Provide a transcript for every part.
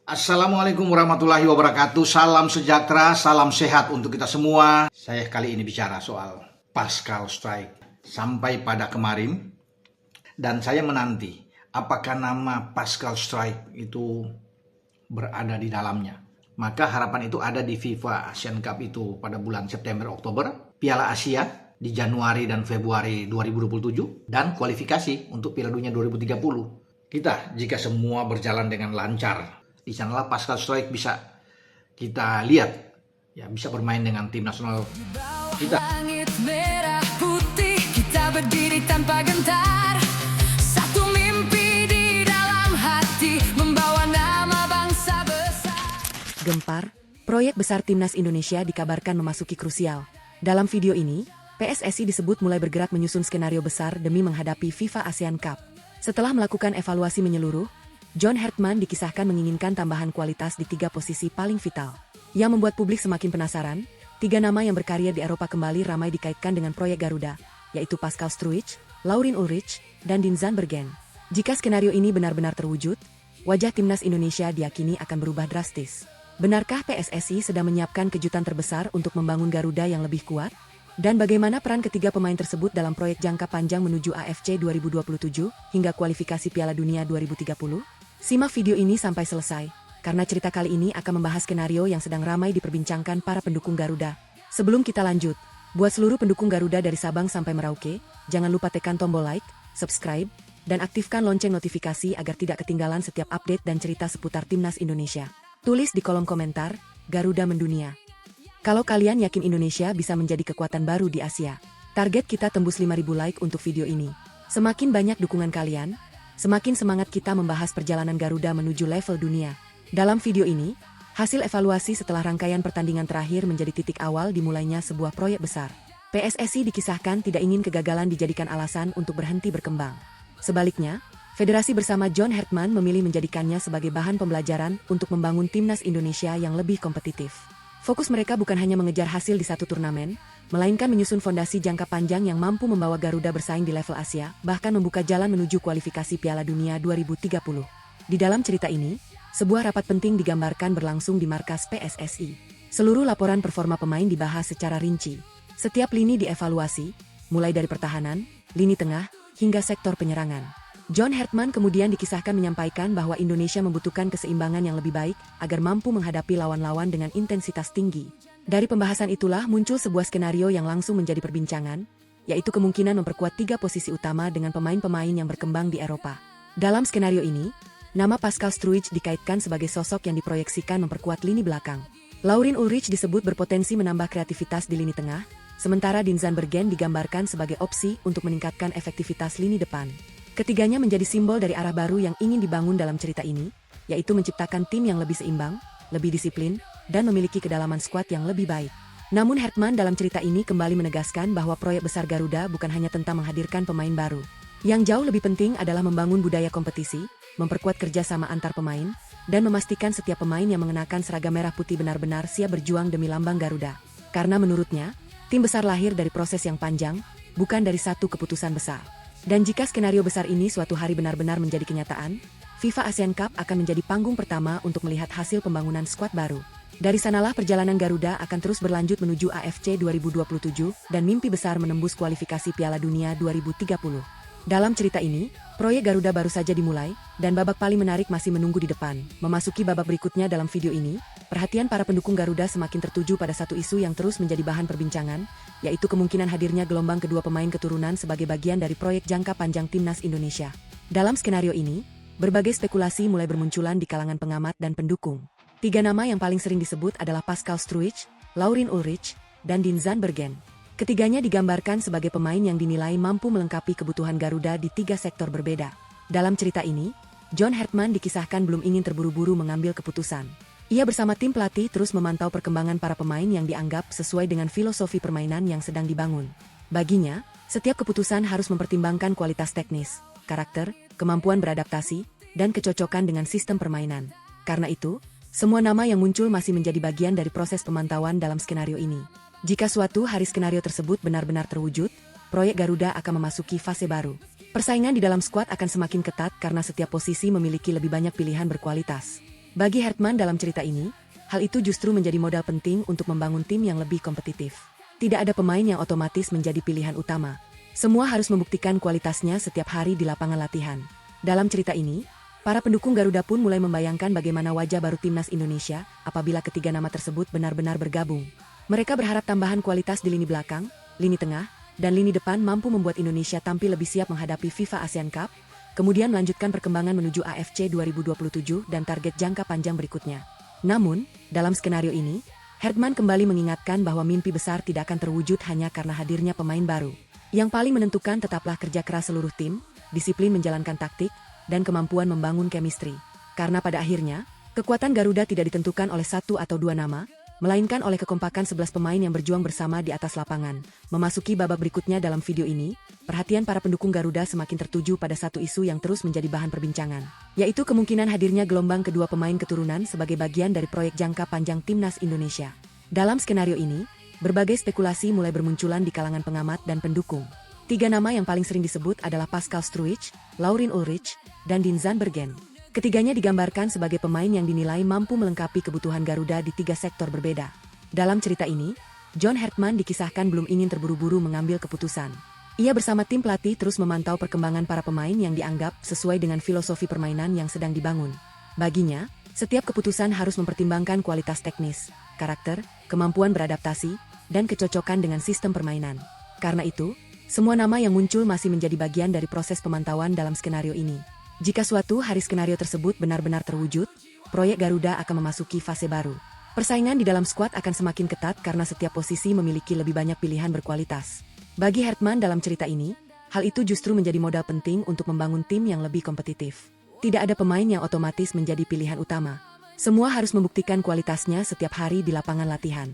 Assalamualaikum warahmatullahi wabarakatuh. Salam sejahtera, salam sehat untuk kita semua. Saya kali ini bicara soal Pascal Strike. Sampai pada kemarin, dan saya menanti apakah nama Pascal Strike itu berada di dalamnya. Maka harapan itu ada di FIFA Asian Cup itu pada bulan September-Oktober, Piala Asia di Januari dan Februari 2027, dan kualifikasi untuk Piala Dunia 2030. Jika semua berjalan dengan lancar, di sanalah Pascal Strike bisa kita lihat, ya, bisa bermain dengan tim nasional kita. Langit merah putih, kita berdiri tanpa gentar. Satu mimpi di dalam hati, membawa nama bangsa besar. Gempar, proyek besar Timnas Indonesia dikabarkan memasuki krusial. Dalam video ini, PSSI disebut mulai bergerak menyusun skenario besar demi menghadapi FIFA ASEAN Cup. Setelah melakukan evaluasi menyeluruh, John Hertman dikisahkan menginginkan tambahan kualitas di 3 posisi paling vital. Yang membuat publik semakin penasaran, 3 nama yang berkarir di Eropa kembali ramai dikaitkan dengan proyek Garuda, yaitu Pascal Struijk, Laurin Ulrich, dan Dean Zandbergen. Jika skenario ini benar-benar terwujud, wajah Timnas Indonesia diyakini akan berubah drastis. Benarkah PSSI sedang menyiapkan kejutan terbesar untuk membangun Garuda yang lebih kuat? Dan bagaimana peran ketiga pemain tersebut dalam proyek jangka panjang menuju AFC 2027 hingga kualifikasi Piala Dunia 2030? Simak video ini sampai selesai, karena cerita kali ini akan membahas skenario yang sedang ramai diperbincangkan para pendukung Garuda. Sebelum kita lanjut, buat seluruh pendukung Garuda dari Sabang sampai Merauke, jangan lupa tekan tombol like, subscribe, dan aktifkan lonceng notifikasi agar tidak ketinggalan setiap update dan cerita seputar Timnas Indonesia. Tulis di kolom komentar, Garuda mendunia. Kalau kalian yakin Indonesia bisa menjadi kekuatan baru di Asia. Target kita tembus 5.000 like untuk video ini. Semakin banyak dukungan kalian, semakin semangat kita membahas perjalanan Garuda menuju level dunia. Dalam video ini, hasil evaluasi setelah rangkaian pertandingan terakhir menjadi titik awal dimulainya sebuah proyek besar. PSSI dikisahkan tidak ingin kegagalan dijadikan alasan untuk berhenti berkembang. Sebaliknya, Federasi bersama John Hertman memilih menjadikannya sebagai bahan pembelajaran untuk membangun Timnas Indonesia yang lebih kompetitif. Fokus mereka bukan hanya mengejar hasil di satu turnamen, melainkan menyusun fondasi jangka panjang yang mampu membawa Garuda bersaing di level Asia, bahkan membuka jalan menuju kualifikasi Piala Dunia 2030. Di dalam cerita ini, sebuah rapat penting digambarkan berlangsung di markas PSSI. Seluruh laporan performa pemain dibahas secara rinci. Setiap lini dievaluasi, mulai dari pertahanan, lini tengah, hingga sektor penyerangan. John Hertman kemudian dikisahkan menyampaikan bahwa Indonesia membutuhkan keseimbangan yang lebih baik agar mampu menghadapi lawan-lawan dengan intensitas tinggi. Dari pembahasan itulah muncul sebuah skenario yang langsung menjadi perbincangan, yaitu kemungkinan memperkuat 3 posisi utama dengan pemain-pemain yang berkembang di Eropa. Dalam skenario ini, nama Pascal Struijk dikaitkan sebagai sosok yang diproyeksikan memperkuat lini belakang. Laurin Ulrich disebut berpotensi menambah kreativitas di lini tengah, sementara Dean Zandbergen digambarkan sebagai opsi untuk meningkatkan efektivitas lini depan. Ketiganya menjadi simbol dari arah baru yang ingin dibangun dalam cerita ini, yaitu menciptakan tim yang lebih seimbang, lebih disiplin, dan memiliki kedalaman skuad yang lebih baik. Namun Hertman dalam cerita ini kembali menegaskan bahwa proyek besar Garuda bukan hanya tentang menghadirkan pemain baru. Yang jauh lebih penting adalah membangun budaya kompetisi, memperkuat kerjasama antar pemain, dan memastikan setiap pemain yang mengenakan seragam merah putih benar-benar siap berjuang demi lambang Garuda. Karena menurutnya, tim besar lahir dari proses yang panjang, bukan dari satu keputusan besar. Dan jika skenario besar ini suatu hari benar-benar menjadi kenyataan, FIFA ASEAN Cup akan menjadi panggung pertama untuk melihat hasil pembangunan skuad baru. Dari sanalah perjalanan Garuda akan terus berlanjut menuju AFC 2027 dan mimpi besar menembus kualifikasi Piala Dunia 2030. Dalam cerita ini, proyek Garuda baru saja dimulai, dan babak paling menarik masih menunggu di depan. Memasuki babak berikutnya dalam video ini, perhatian para pendukung Garuda semakin tertuju pada satu isu yang terus menjadi bahan perbincangan, yaitu kemungkinan hadirnya gelombang kedua pemain keturunan sebagai bagian dari proyek jangka panjang Timnas Indonesia. Dalam skenario ini, berbagai spekulasi mulai bermunculan di kalangan pengamat dan pendukung. 3 nama yang paling sering disebut adalah Pascal Struijk, Laurin Ulrich, dan Dean Zandbergen. Ketiganya digambarkan sebagai pemain yang dinilai mampu melengkapi kebutuhan Garuda di 3 sektor berbeda. Dalam cerita ini, John Hertman dikisahkan belum ingin terburu-buru mengambil keputusan. Ia bersama tim pelatih terus memantau perkembangan para pemain yang dianggap sesuai dengan filosofi permainan yang sedang dibangun. Baginya, setiap keputusan harus mempertimbangkan kualitas teknis, karakter, kemampuan beradaptasi, dan kecocokan dengan sistem permainan. Karena itu, semua nama yang muncul masih menjadi bagian dari proses pemantauan dalam skenario ini. Jika suatu hari skenario tersebut benar-benar terwujud, proyek Garuda akan memasuki fase baru. Persaingan di dalam skuad akan semakin ketat karena setiap posisi memiliki lebih banyak pilihan berkualitas. Bagi Hertman dalam cerita ini, hal itu justru menjadi modal penting untuk membangun tim yang lebih kompetitif. Tidak ada pemain yang otomatis menjadi pilihan utama. Semua harus membuktikan kualitasnya setiap hari di lapangan latihan. Dalam cerita ini, para pendukung Garuda pun mulai membayangkan bagaimana wajah baru timnas Indonesia apabila ketiga nama tersebut benar-benar bergabung. Mereka berharap tambahan kualitas di lini belakang, lini tengah, dan lini depan mampu membuat Indonesia tampil lebih siap menghadapi FIFA ASEAN Cup, kemudian melanjutkan perkembangan menuju AFC 2027 dan target jangka panjang berikutnya. Namun, dalam skenario ini, Hertman kembali mengingatkan bahwa mimpi besar tidak akan terwujud hanya karena hadirnya pemain baru. Yang paling menentukan tetaplah kerja keras seluruh tim, disiplin menjalankan taktik, dan kemampuan membangun chemistry. Karena pada akhirnya, kekuatan Garuda tidak ditentukan oleh satu atau dua nama, melainkan oleh kekompakan 11 pemain yang berjuang bersama di atas lapangan. Memasuki babak berikutnya dalam video ini, perhatian para pendukung Garuda semakin tertuju pada satu isu yang terus menjadi bahan perbincangan, yaitu kemungkinan hadirnya gelombang kedua pemain keturunan sebagai bagian dari proyek jangka panjang timnas Indonesia. Dalam skenario ini, berbagai spekulasi mulai bermunculan di kalangan pengamat dan pendukung. 3 nama yang paling sering disebut adalah Pascal Struijk, Laurin Ulrich, dan Dean Zandbergen. Ketiganya digambarkan sebagai pemain yang dinilai mampu melengkapi kebutuhan Garuda di 3 sektor berbeda. Dalam cerita ini, John Hertman dikisahkan belum ingin terburu-buru mengambil keputusan. Ia bersama tim pelatih terus memantau perkembangan para pemain yang dianggap sesuai dengan filosofi permainan yang sedang dibangun. Baginya, setiap keputusan harus mempertimbangkan kualitas teknis, karakter, kemampuan beradaptasi, dan kecocokan dengan sistem permainan. Karena itu, semua nama yang muncul masih menjadi bagian dari proses pemantauan dalam skenario ini. Jika suatu hari skenario tersebut benar-benar terwujud, proyek Garuda akan memasuki fase baru. Persaingan di dalam skuad akan semakin ketat karena setiap posisi memiliki lebih banyak pilihan berkualitas. Bagi Hertman dalam cerita ini, hal itu justru menjadi modal penting untuk membangun tim yang lebih kompetitif. Tidak ada pemain yang otomatis menjadi pilihan utama. Semua harus membuktikan kualitasnya setiap hari di lapangan latihan.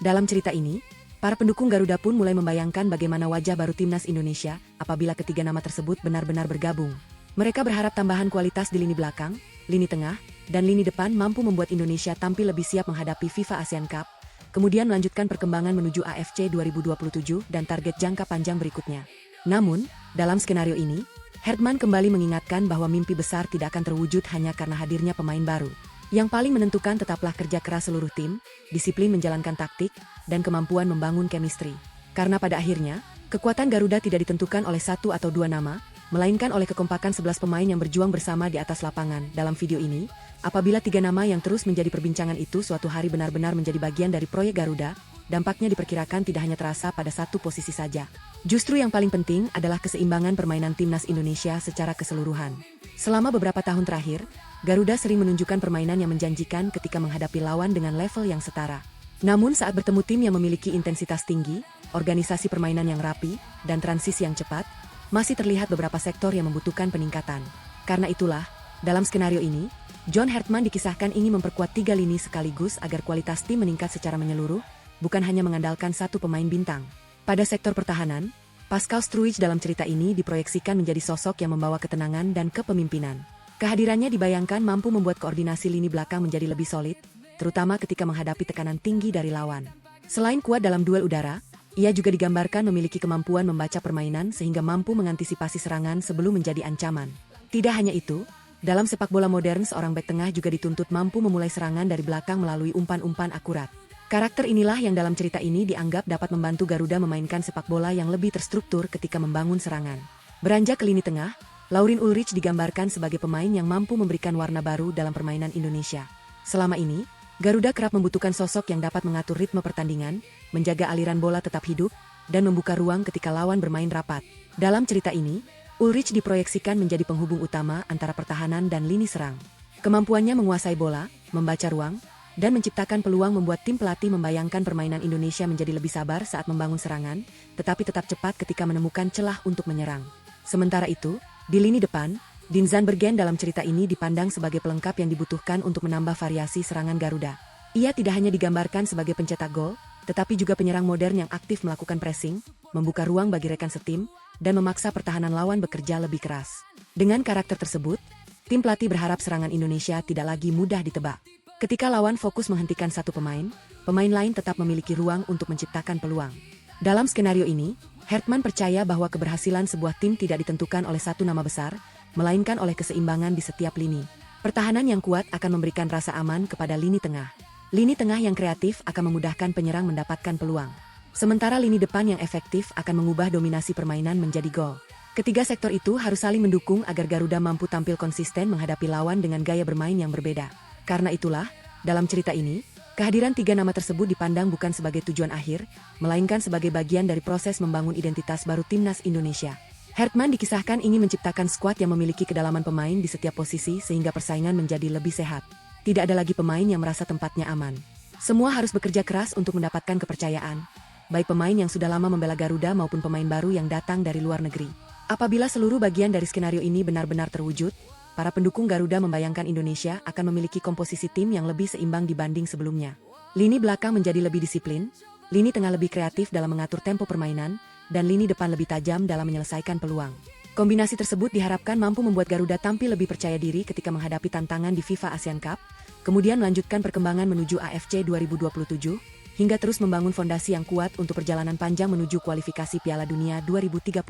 Dalam cerita ini, para pendukung Garuda pun mulai membayangkan bagaimana wajah baru timnas Indonesia apabila ketiga nama tersebut benar-benar bergabung. Mereka berharap tambahan kualitas di lini belakang, lini tengah, dan lini depan mampu membuat Indonesia tampil lebih siap menghadapi FIFA ASEAN Cup, kemudian melanjutkan perkembangan menuju AFC 2027 dan target jangka panjang berikutnya. Namun, dalam skenario ini, Hertman kembali mengingatkan bahwa mimpi besar tidak akan terwujud hanya karena hadirnya pemain baru. Yang paling menentukan tetaplah kerja keras seluruh tim, disiplin menjalankan taktik, dan kemampuan membangun chemistry. Karena pada akhirnya, kekuatan Garuda tidak ditentukan oleh satu atau dua nama, melainkan oleh kekompakan 11 pemain yang berjuang bersama di atas lapangan. Dalam video ini, apabila 3 nama yang terus menjadi perbincangan itu suatu hari benar-benar menjadi bagian dari proyek Garuda, dampaknya diperkirakan tidak hanya terasa pada satu posisi saja. Justru yang paling penting adalah keseimbangan permainan timnas Indonesia secara keseluruhan. Selama beberapa tahun terakhir, Garuda sering menunjukkan permainan yang menjanjikan ketika menghadapi lawan dengan level yang setara. Namun saat bertemu tim yang memiliki intensitas tinggi, organisasi permainan yang rapi, dan transisi yang cepat, masih terlihat beberapa sektor yang membutuhkan peningkatan. Karena itulah, dalam skenario ini, John Hertman dikisahkan ingin memperkuat 3 lini sekaligus agar kualitas tim meningkat secara menyeluruh, bukan hanya mengandalkan satu pemain bintang. Pada sektor pertahanan, Pascal Struijk dalam cerita ini diproyeksikan menjadi sosok yang membawa ketenangan dan kepemimpinan. Kehadirannya dibayangkan mampu membuat koordinasi lini belakang menjadi lebih solid, terutama ketika menghadapi tekanan tinggi dari lawan. Selain kuat dalam duel udara, ia juga digambarkan memiliki kemampuan membaca permainan sehingga mampu mengantisipasi serangan sebelum menjadi ancaman. Tidak hanya itu, dalam sepak bola modern seorang bek tengah juga dituntut mampu memulai serangan dari belakang melalui umpan-umpan akurat. Karakter inilah yang dalam cerita ini dianggap dapat membantu Garuda memainkan sepak bola yang lebih terstruktur ketika membangun serangan. Beranjak ke lini tengah, Laurin Ulrich digambarkan sebagai pemain yang mampu memberikan warna baru dalam permainan Indonesia. Selama ini, Garuda kerap membutuhkan sosok yang dapat mengatur ritme pertandingan, menjaga aliran bola tetap hidup, dan membuka ruang ketika lawan bermain rapat. Dalam cerita ini, Ulrich diproyeksikan menjadi penghubung utama antara pertahanan dan lini serang. Kemampuannya menguasai bola, membaca ruang, dan menciptakan peluang membuat tim pelatih membayangkan permainan Indonesia menjadi lebih sabar saat membangun serangan, tetapi tetap cepat ketika menemukan celah untuk menyerang. Sementara itu, di lini depan, Dean Zandbergen dalam cerita ini dipandang sebagai pelengkap yang dibutuhkan untuk menambah variasi serangan Garuda. Ia tidak hanya digambarkan sebagai pencetak gol, tetapi juga penyerang modern yang aktif melakukan pressing, membuka ruang bagi rekan setim, dan memaksa pertahanan lawan bekerja lebih keras. Dengan karakter tersebut, tim pelatih berharap serangan Indonesia tidak lagi mudah ditebak. Ketika lawan fokus menghentikan satu pemain, pemain lain tetap memiliki ruang untuk menciptakan peluang. Dalam skenario ini, Hertman percaya bahwa keberhasilan sebuah tim tidak ditentukan oleh satu nama besar, melainkan oleh keseimbangan di setiap lini. Pertahanan yang kuat akan memberikan rasa aman kepada lini tengah. Lini tengah yang kreatif akan memudahkan penyerang mendapatkan peluang. Sementara lini depan yang efektif akan mengubah dominasi permainan menjadi gol. Ketiga sektor itu harus saling mendukung agar Garuda mampu tampil konsisten menghadapi lawan dengan gaya bermain yang berbeda. Karena itulah, dalam cerita ini, kehadiran tiga nama tersebut dipandang bukan sebagai tujuan akhir, melainkan sebagai bagian dari proses membangun identitas baru timnas Indonesia. Hertman dikisahkan ingin menciptakan skuad yang memiliki kedalaman pemain di setiap posisi sehingga persaingan menjadi lebih sehat. Tidak ada lagi pemain yang merasa tempatnya aman. Semua harus bekerja keras untuk mendapatkan kepercayaan, baik pemain yang sudah lama membela Garuda maupun pemain baru yang datang dari luar negeri. Apabila seluruh bagian dari skenario ini benar-benar terwujud, para pendukung Garuda membayangkan Indonesia akan memiliki komposisi tim yang lebih seimbang dibanding sebelumnya. Lini belakang menjadi lebih disiplin, lini tengah lebih kreatif dalam mengatur tempo permainan, dan lini depan lebih tajam dalam menyelesaikan peluang. Kombinasi tersebut diharapkan mampu membuat Garuda tampil lebih percaya diri ketika menghadapi tantangan di FIFA Asian Cup, kemudian melanjutkan perkembangan menuju AFC 2027, hingga terus membangun fondasi yang kuat untuk perjalanan panjang menuju kualifikasi Piala Dunia 2030.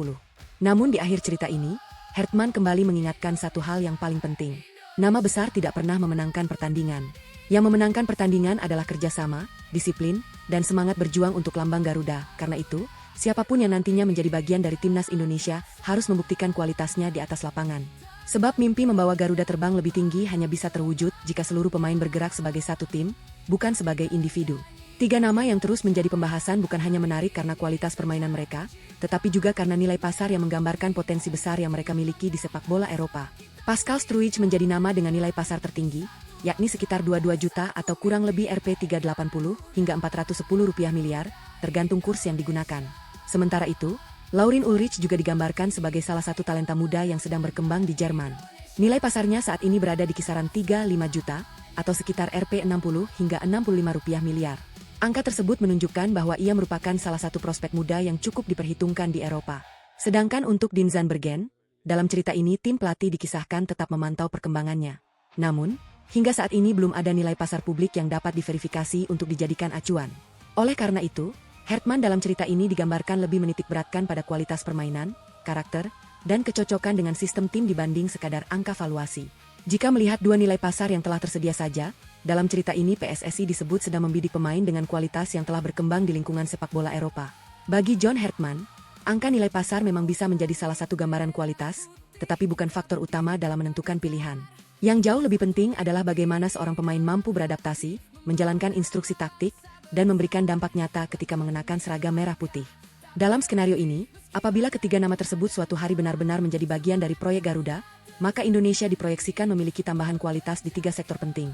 Namun di akhir cerita ini, Hertman kembali mengingatkan satu hal yang paling penting. Nama besar tidak pernah memenangkan pertandingan. Yang memenangkan pertandingan adalah kerjasama, disiplin, dan semangat berjuang untuk lambang Garuda. Karena itu, siapapun yang nantinya menjadi bagian dari timnas Indonesia harus membuktikan kualitasnya di atas lapangan. Sebab mimpi membawa Garuda terbang lebih tinggi hanya bisa terwujud jika seluruh pemain bergerak sebagai satu tim, bukan sebagai individu. Tiga nama yang terus menjadi pembahasan bukan hanya menarik karena kualitas permainan mereka, tetapi juga karena nilai pasar yang menggambarkan potensi besar yang mereka miliki di sepak bola Eropa. Pascal Struijk menjadi nama dengan nilai pasar tertinggi, yakni sekitar 22 juta atau kurang lebih Rp380 hingga Rp410 miliar, tergantung kurs yang digunakan. Sementara itu, Laurin Ulrich juga digambarkan sebagai salah satu talenta muda yang sedang berkembang di Jerman. Nilai pasarnya saat ini berada di kisaran 35 juta, atau sekitar Rp60 hingga Rp65 miliar. Angka tersebut menunjukkan bahwa ia merupakan salah satu prospek muda yang cukup diperhitungkan di Eropa. Sedangkan untuk Dean Zandbergen, dalam cerita ini tim pelatih dikisahkan tetap memantau perkembangannya. Namun, hingga saat ini belum ada nilai pasar publik yang dapat diverifikasi untuk dijadikan acuan. Oleh karena itu, Hertman dalam cerita ini digambarkan lebih menitik beratkan pada kualitas permainan, karakter, dan kecocokan dengan sistem tim dibanding sekadar angka valuasi. Jika melihat dua nilai pasar yang telah tersedia saja, dalam cerita ini PSSI disebut sedang membidik pemain dengan kualitas yang telah berkembang di lingkungan sepak bola Eropa. Bagi John Hertman, angka nilai pasar memang bisa menjadi salah satu gambaran kualitas, tetapi bukan faktor utama dalam menentukan pilihan. Yang jauh lebih penting adalah bagaimana seorang pemain mampu beradaptasi, menjalankan instruksi taktik, dan memberikan dampak nyata ketika mengenakan seragam merah putih. Dalam skenario ini, apabila ketiga nama tersebut suatu hari benar-benar menjadi bagian dari proyek Garuda, maka Indonesia diproyeksikan memiliki tambahan kualitas di tiga sektor penting.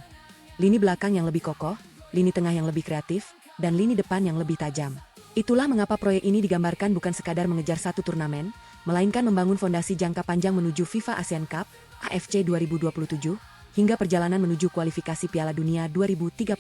Lini belakang yang lebih kokoh, lini tengah yang lebih kreatif, dan lini depan yang lebih tajam. Itulah mengapa proyek ini digambarkan bukan sekadar mengejar satu turnamen, melainkan membangun fondasi jangka panjang menuju FIFA Asian Cup, AFC 2027, hingga perjalanan menuju kualifikasi Piala Dunia 2030.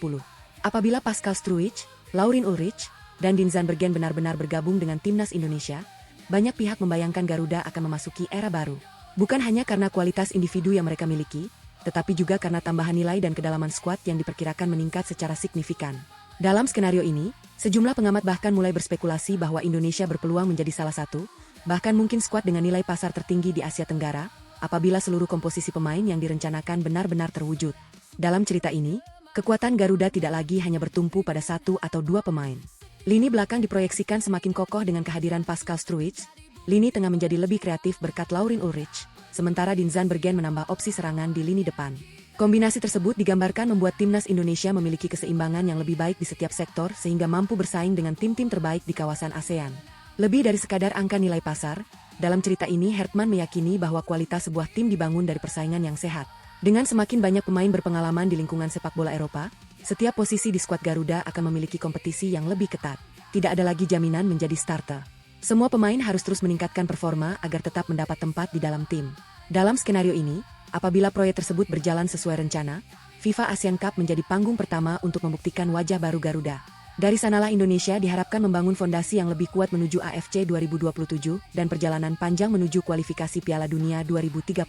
Apabila Pascal Struijk, Laurin Ulrich, dan Dean Zandbergen benar-benar bergabung dengan timnas Indonesia, banyak pihak membayangkan Garuda akan memasuki era baru. Bukan hanya karena kualitas individu yang mereka miliki, tetapi juga karena tambahan nilai dan kedalaman skuad yang diperkirakan meningkat secara signifikan. Dalam skenario ini, sejumlah pengamat bahkan mulai berspekulasi bahwa Indonesia berpeluang menjadi salah satu, bahkan mungkin skuad dengan nilai pasar tertinggi di Asia Tenggara, apabila seluruh komposisi pemain yang direncanakan benar-benar terwujud. Dalam cerita ini, kekuatan Garuda tidak lagi hanya bertumpu pada satu atau dua pemain. Lini belakang diproyeksikan semakin kokoh dengan kehadiran Pascal Struijk, lini tengah menjadi lebih kreatif berkat Laurin Ulrich, sementara Dean Zandbergen menambah opsi serangan di lini depan. Kombinasi tersebut digambarkan membuat timnas Indonesia memiliki keseimbangan yang lebih baik di setiap sektor sehingga mampu bersaing dengan tim-tim terbaik di kawasan ASEAN. Lebih dari sekadar angka nilai pasar, dalam cerita ini Hertman meyakini bahwa kualitas sebuah tim dibangun dari persaingan yang sehat. Dengan semakin banyak pemain berpengalaman di lingkungan sepak bola Eropa, setiap posisi di skuad Garuda akan memiliki kompetisi yang lebih ketat. Tidak ada lagi jaminan menjadi starter. Semua pemain harus terus meningkatkan performa agar tetap mendapat tempat di dalam tim. Dalam skenario ini, apabila proyek tersebut berjalan sesuai rencana, FIFA Asian Cup menjadi panggung pertama untuk membuktikan wajah baru Garuda. Dari sanalah Indonesia diharapkan membangun fondasi yang lebih kuat menuju AFC 2027 dan perjalanan panjang menuju kualifikasi Piala Dunia 2030.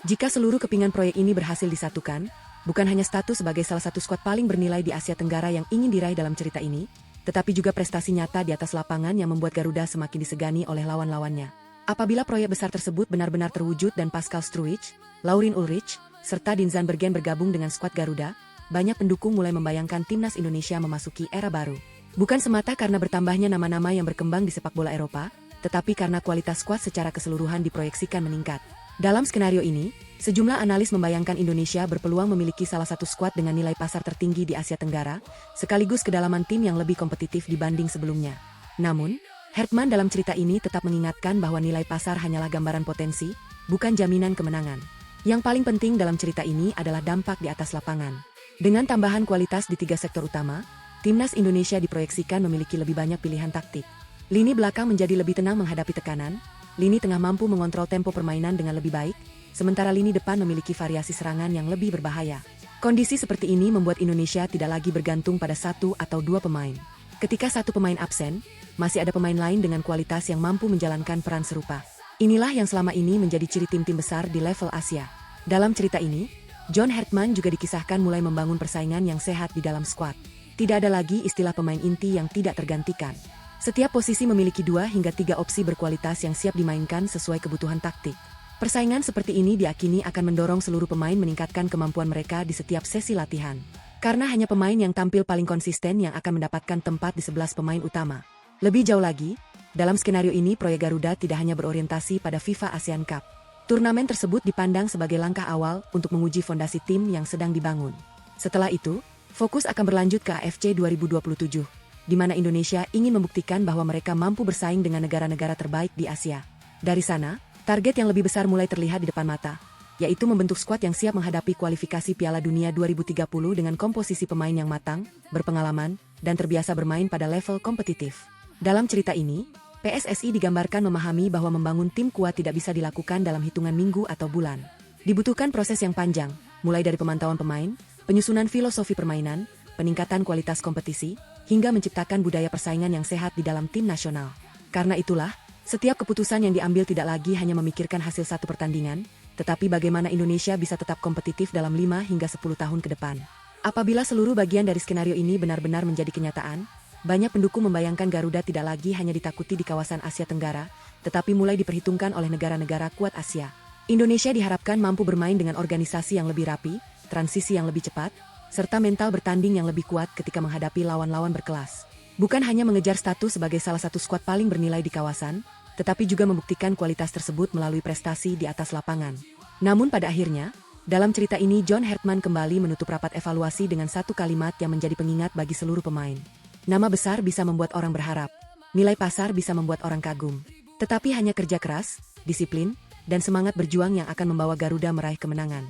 Jika seluruh kepingan proyek ini berhasil disatukan, bukan hanya status sebagai salah satu skuad paling bernilai di Asia Tenggara yang ingin diraih dalam cerita ini, tetapi juga prestasi nyata di atas lapangan yang membuat Garuda semakin disegani oleh lawan-lawannya. Apabila proyek besar tersebut benar-benar terwujud dan Pascal Struijk, Laurin Ulrich, serta Dinzan Bergen bergabung dengan skuad Garuda, banyak pendukung mulai membayangkan timnas Indonesia memasuki era baru. Bukan semata karena bertambahnya nama-nama yang berkembang di sepak bola Eropa, tetapi karena kualitas skuad secara keseluruhan diproyeksikan meningkat. Dalam skenario ini, sejumlah analis membayangkan Indonesia berpeluang memiliki salah satu skuad dengan nilai pasar tertinggi di Asia Tenggara, sekaligus kedalaman tim yang lebih kompetitif dibanding sebelumnya. Namun, Hertman dalam cerita ini tetap mengingatkan bahwa nilai pasar hanyalah gambaran potensi, bukan jaminan kemenangan. Yang paling penting dalam cerita ini adalah dampak di atas lapangan. Dengan tambahan kualitas di 3 sektor utama, timnas Indonesia diproyeksikan memiliki lebih banyak pilihan taktik. Lini belakang menjadi lebih tenang menghadapi tekanan, lini tengah mampu mengontrol tempo permainan dengan lebih baik, sementara lini depan memiliki variasi serangan yang lebih berbahaya. Kondisi seperti ini membuat Indonesia tidak lagi bergantung pada 1 atau 2 pemain. Ketika satu pemain absen, masih ada pemain lain dengan kualitas yang mampu menjalankan peran serupa. Inilah yang selama ini menjadi ciri tim-tim besar di level Asia. Dalam cerita ini, John Hertman juga dikisahkan mulai membangun persaingan yang sehat di dalam skuad. Tidak ada lagi istilah pemain inti yang tidak tergantikan. Setiap posisi memiliki 2 hingga 3 opsi berkualitas yang siap dimainkan sesuai kebutuhan taktik. Persaingan seperti ini diakini akan mendorong seluruh pemain meningkatkan kemampuan mereka di setiap sesi latihan. Karena hanya pemain yang tampil paling konsisten yang akan mendapatkan tempat di 11 pemain utama. Lebih jauh lagi, dalam skenario ini proyek Garuda tidak hanya berorientasi pada FIFA ASEAN Cup. Turnamen tersebut dipandang sebagai langkah awal untuk menguji fondasi tim yang sedang dibangun. Setelah itu, fokus akan berlanjut ke AFC 2027, di mana Indonesia ingin membuktikan bahwa mereka mampu bersaing dengan negara-negara terbaik di Asia. Dari sana, target yang lebih besar mulai terlihat di depan mata, yaitu membentuk skuad yang siap menghadapi kualifikasi Piala Dunia 2030 dengan komposisi pemain yang matang, berpengalaman, dan terbiasa bermain pada level kompetitif. Dalam cerita ini, PSSI digambarkan memahami bahwa membangun tim kuat tidak bisa dilakukan dalam hitungan minggu atau bulan. Dibutuhkan proses yang panjang, mulai dari pemantauan pemain, penyusunan filosofi permainan, peningkatan kualitas kompetisi, hingga menciptakan budaya persaingan yang sehat di dalam tim nasional. Karena itulah, setiap keputusan yang diambil tidak lagi hanya memikirkan hasil satu pertandingan, tetapi bagaimana Indonesia bisa tetap kompetitif dalam 5 hingga 10 tahun ke depan. Apabila seluruh bagian dari skenario ini benar-benar menjadi kenyataan, banyak pendukung membayangkan Garuda tidak lagi hanya ditakuti di kawasan Asia Tenggara, tetapi mulai diperhitungkan oleh negara-negara kuat Asia. Indonesia diharapkan mampu bermain dengan organisasi yang lebih rapi, transisi yang lebih cepat, serta mental bertanding yang lebih kuat ketika menghadapi lawan-lawan berkelas. Bukan hanya mengejar status sebagai salah satu skuad paling bernilai di kawasan, tetapi juga membuktikan kualitas tersebut melalui prestasi di atas lapangan. Namun pada akhirnya, dalam cerita ini John Hertman kembali menutup rapat evaluasi dengan satu kalimat yang menjadi pengingat bagi seluruh pemain. Nama besar bisa membuat orang berharap, nilai pasar bisa membuat orang kagum. Tetapi hanya kerja keras, disiplin, dan semangat berjuang yang akan membawa Garuda meraih kemenangan.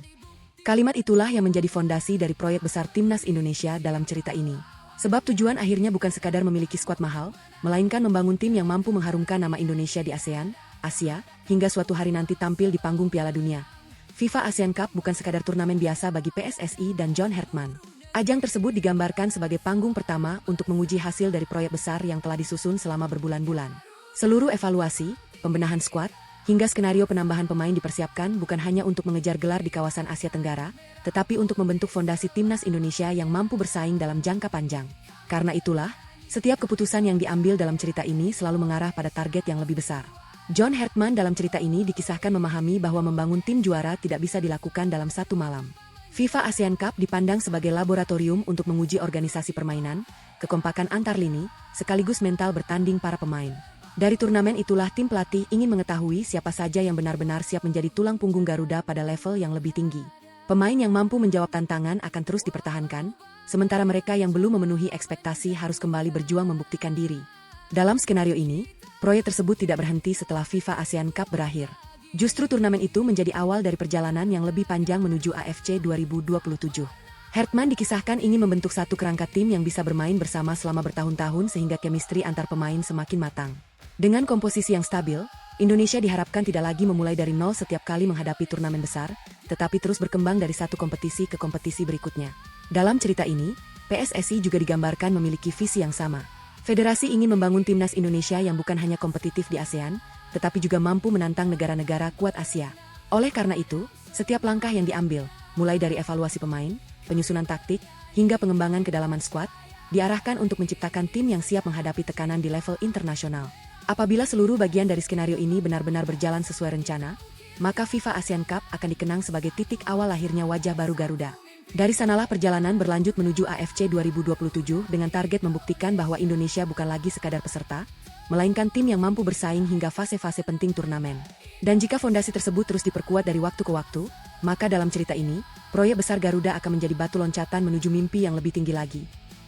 Kalimat itulah yang menjadi fondasi dari proyek besar Timnas Indonesia dalam cerita ini. Sebab tujuan akhirnya bukan sekadar memiliki skuad mahal, melainkan membangun tim yang mampu mengharumkan nama Indonesia di ASEAN, Asia, hingga suatu hari nanti tampil di panggung Piala Dunia. FIFA ASEAN Cup bukan sekadar turnamen biasa bagi PSSI dan John Hertman. Ajang tersebut digambarkan sebagai panggung pertama untuk menguji hasil dari proyek besar yang telah disusun selama berbulan-bulan. Seluruh evaluasi, pembenahan skuad, hingga skenario penambahan pemain dipersiapkan bukan hanya untuk mengejar gelar di kawasan Asia Tenggara, tetapi untuk membentuk fondasi Timnas Indonesia yang mampu bersaing dalam jangka panjang. Karena itulah, setiap keputusan yang diambil dalam cerita ini selalu mengarah pada target yang lebih besar. John Hertman dalam cerita ini dikisahkan memahami bahwa membangun tim juara tidak bisa dilakukan dalam satu malam. FIFA ASEAN Cup dipandang sebagai laboratorium untuk menguji organisasi permainan, kekompakan antar lini, sekaligus mental bertanding para pemain. Dari turnamen itulah tim pelatih ingin mengetahui siapa saja yang benar-benar siap menjadi tulang punggung Garuda pada level yang lebih tinggi. Pemain yang mampu menjawab tantangan akan terus dipertahankan, sementara mereka yang belum memenuhi ekspektasi harus kembali berjuang membuktikan diri. Dalam skenario ini, proyek tersebut tidak berhenti setelah FIFA ASEAN Cup berakhir. Justru turnamen itu menjadi awal dari perjalanan yang lebih panjang menuju AFC 2027. Hertman dikisahkan ingin membentuk satu kerangka tim yang bisa bermain bersama selama bertahun-tahun sehingga chemistry antar pemain semakin matang. Dengan komposisi yang stabil, Indonesia diharapkan tidak lagi memulai dari nol setiap kali menghadapi turnamen besar, tetapi terus berkembang dari satu kompetisi ke kompetisi berikutnya. Dalam cerita ini, PSSI juga digambarkan memiliki visi yang sama. Federasi ingin membangun timnas Indonesia yang bukan hanya kompetitif di ASEAN, tetapi juga mampu menantang negara-negara kuat Asia. Oleh karena itu, setiap langkah yang diambil, mulai dari evaluasi pemain, penyusunan taktik, hingga pengembangan kedalaman skuad, diarahkan untuk menciptakan tim yang siap menghadapi tekanan di level internasional. Apabila seluruh bagian dari skenario ini benar-benar berjalan sesuai rencana, maka FIFA ASEAN Cup akan dikenang sebagai titik awal lahirnya wajah baru Garuda. Dari sanalah perjalanan berlanjut menuju AFC 2027 dengan target membuktikan bahwa Indonesia bukan lagi sekadar peserta, melainkan tim yang mampu bersaing hingga fase-fase penting turnamen. Dan jika fondasi tersebut terus diperkuat dari waktu ke waktu, maka dalam cerita ini, proyek besar Garuda akan menjadi batu loncatan menuju mimpi yang lebih tinggi lagi,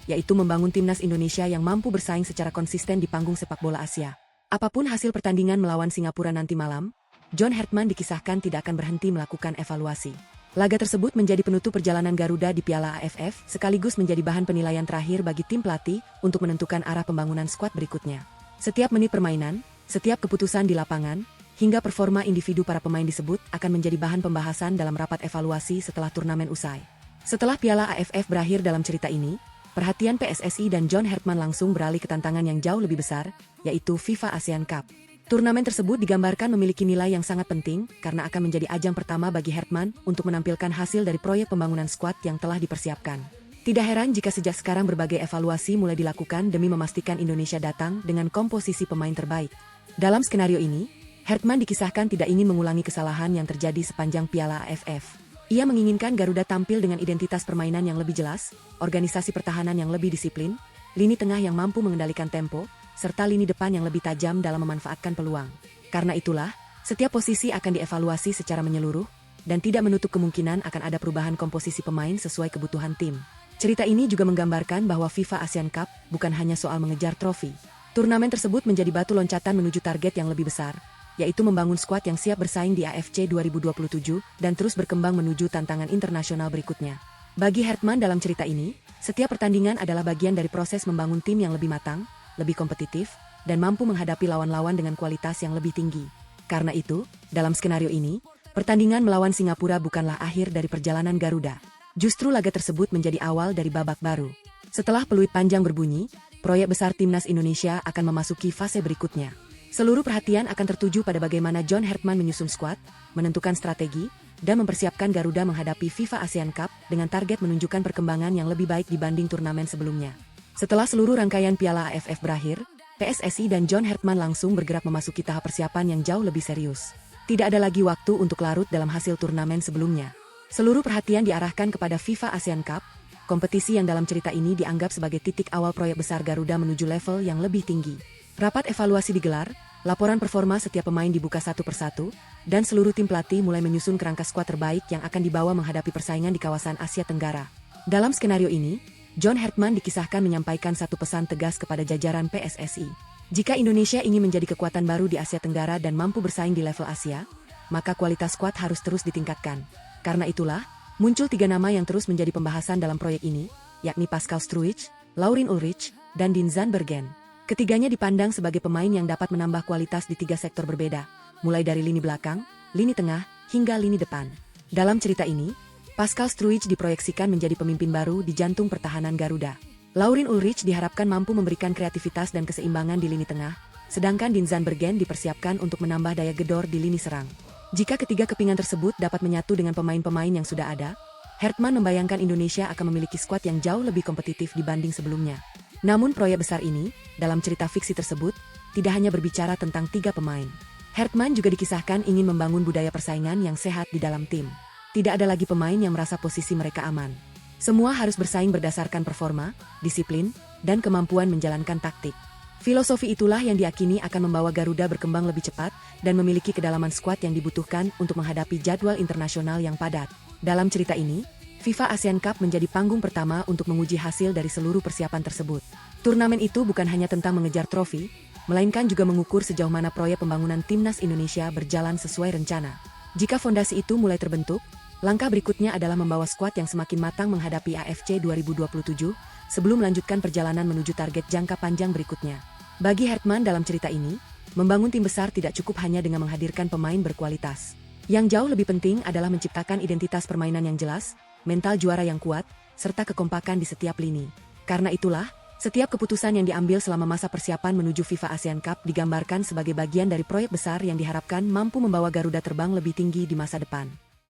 yaitu membangun timnas Indonesia yang mampu bersaing secara konsisten di panggung sepak bola Asia. Apapun hasil pertandingan melawan Singapura nanti malam, John Hartman dikisahkan tidak akan berhenti melakukan evaluasi. Laga tersebut menjadi penutup perjalanan Garuda di Piala AFF, sekaligus menjadi bahan penilaian terakhir bagi tim pelatih untuk menentukan arah pembangunan skuad berikutnya. Setiap menit permainan, setiap keputusan di lapangan, hingga performa individu para pemain disebut akan menjadi bahan pembahasan dalam rapat evaluasi setelah turnamen usai. Setelah Piala AFF berakhir dalam cerita ini, perhatian PSSI dan John Hartman langsung beralih ke tantangan yang jauh lebih besar, yaitu FIFA ASEAN Cup. Turnamen tersebut digambarkan memiliki nilai yang sangat penting karena akan menjadi ajang pertama bagi Hartman untuk menampilkan hasil dari proyek pembangunan skuad yang telah dipersiapkan. Tidak heran jika sejak sekarang berbagai evaluasi mulai dilakukan demi memastikan Indonesia datang dengan komposisi pemain terbaik. Dalam skenario ini, Hartman dikisahkan tidak ingin mengulangi kesalahan yang terjadi sepanjang Piala AFF. Ia menginginkan Garuda tampil dengan identitas permainan yang lebih jelas, organisasi pertahanan yang lebih disiplin, lini tengah yang mampu mengendalikan tempo, serta lini depan yang lebih tajam dalam memanfaatkan peluang. Karena itulah, setiap posisi akan dievaluasi secara menyeluruh, dan tidak menutup kemungkinan akan ada perubahan komposisi pemain sesuai kebutuhan tim. Cerita ini juga menggambarkan bahwa FIFA ASEAN Cup bukan hanya soal mengejar trofi. Turnamen tersebut menjadi batu loncatan menuju target yang lebih besar, yaitu membangun skuad yang siap bersaing di AFC 2027 dan terus berkembang menuju tantangan internasional berikutnya. Bagi Hartman dalam cerita ini, setiap pertandingan adalah bagian dari proses membangun tim yang lebih matang, lebih kompetitif, dan mampu menghadapi lawan-lawan dengan kualitas yang lebih tinggi. Karena itu, dalam skenario ini, pertandingan melawan Singapura bukanlah akhir dari perjalanan Garuda. Justru laga tersebut menjadi awal dari babak baru. Setelah peluit panjang berbunyi, proyek besar timnas Indonesia akan memasuki fase berikutnya. Seluruh perhatian akan tertuju pada bagaimana John Hartman menyusun skuad, menentukan strategi, dan mempersiapkan Garuda menghadapi FIFA ASEAN Cup dengan target menunjukkan perkembangan yang lebih baik dibanding turnamen sebelumnya. Setelah seluruh rangkaian Piala AFF berakhir, PSSI dan John Hartman langsung bergerak memasuki tahap persiapan yang jauh lebih serius. Tidak ada lagi waktu untuk larut dalam hasil turnamen sebelumnya. Seluruh perhatian diarahkan kepada FIFA ASEAN Cup, kompetisi yang dalam cerita ini dianggap sebagai titik awal proyek besar Garuda menuju level yang lebih tinggi. Rapat evaluasi digelar, laporan performa setiap pemain dibuka satu persatu, dan seluruh tim pelatih mulai menyusun kerangka skuad terbaik yang akan dibawa menghadapi persaingan di kawasan Asia Tenggara. Dalam skenario ini, John Hartman dikisahkan menyampaikan satu pesan tegas kepada jajaran PSSI. Jika Indonesia ingin menjadi kekuatan baru di Asia Tenggara dan mampu bersaing di level Asia, maka kualitas skuad harus terus ditingkatkan. Karena itulah, muncul 3 nama yang terus menjadi pembahasan dalam proyek ini, yakni Pascal Struijk, Laurin Ulrich, dan Dean Zandbergen. Ketiganya dipandang sebagai pemain yang dapat menambah kualitas di 3 sektor berbeda, mulai dari lini belakang, lini tengah, hingga lini depan. Dalam cerita ini, Pascal Struijk diproyeksikan menjadi pemimpin baru di jantung pertahanan Garuda. Laurin Ulrich diharapkan mampu memberikan kreativitas dan keseimbangan di lini tengah, sedangkan Dean Zandbergen dipersiapkan untuk menambah daya gedor di lini serang. Jika ketiga kepingan tersebut dapat menyatu dengan pemain-pemain yang sudah ada, Hartman membayangkan Indonesia akan memiliki skuad yang jauh lebih kompetitif dibanding sebelumnya. Namun proyek besar ini, dalam cerita fiksi tersebut, tidak hanya berbicara tentang 3 pemain. Hartman juga dikisahkan ingin membangun budaya persaingan yang sehat di dalam tim. Tidak ada lagi pemain yang merasa posisi mereka aman. Semua harus bersaing berdasarkan performa, disiplin, dan kemampuan menjalankan taktik. Filosofi itulah yang diyakini akan membawa Garuda berkembang lebih cepat dan memiliki kedalaman skuad yang dibutuhkan untuk menghadapi jadwal internasional yang padat. Dalam cerita ini, FIFA ASEAN Cup menjadi panggung pertama untuk menguji hasil dari seluruh persiapan tersebut. Turnamen itu bukan hanya tentang mengejar trofi, melainkan juga mengukur sejauh mana proyek pembangunan timnas Indonesia berjalan sesuai rencana. Jika fondasi itu mulai terbentuk, langkah berikutnya adalah membawa skuad yang semakin matang menghadapi AFC 2027 sebelum melanjutkan perjalanan menuju target jangka panjang berikutnya. Bagi Hartman dalam cerita ini, membangun tim besar tidak cukup hanya dengan menghadirkan pemain berkualitas. Yang jauh lebih penting adalah menciptakan identitas permainan yang jelas, mental juara yang kuat, serta kekompakan di setiap lini. Karena itulah, setiap keputusan yang diambil selama masa persiapan menuju FIFA ASEAN Cup digambarkan sebagai bagian dari proyek besar yang diharapkan mampu membawa Garuda terbang lebih tinggi di masa depan.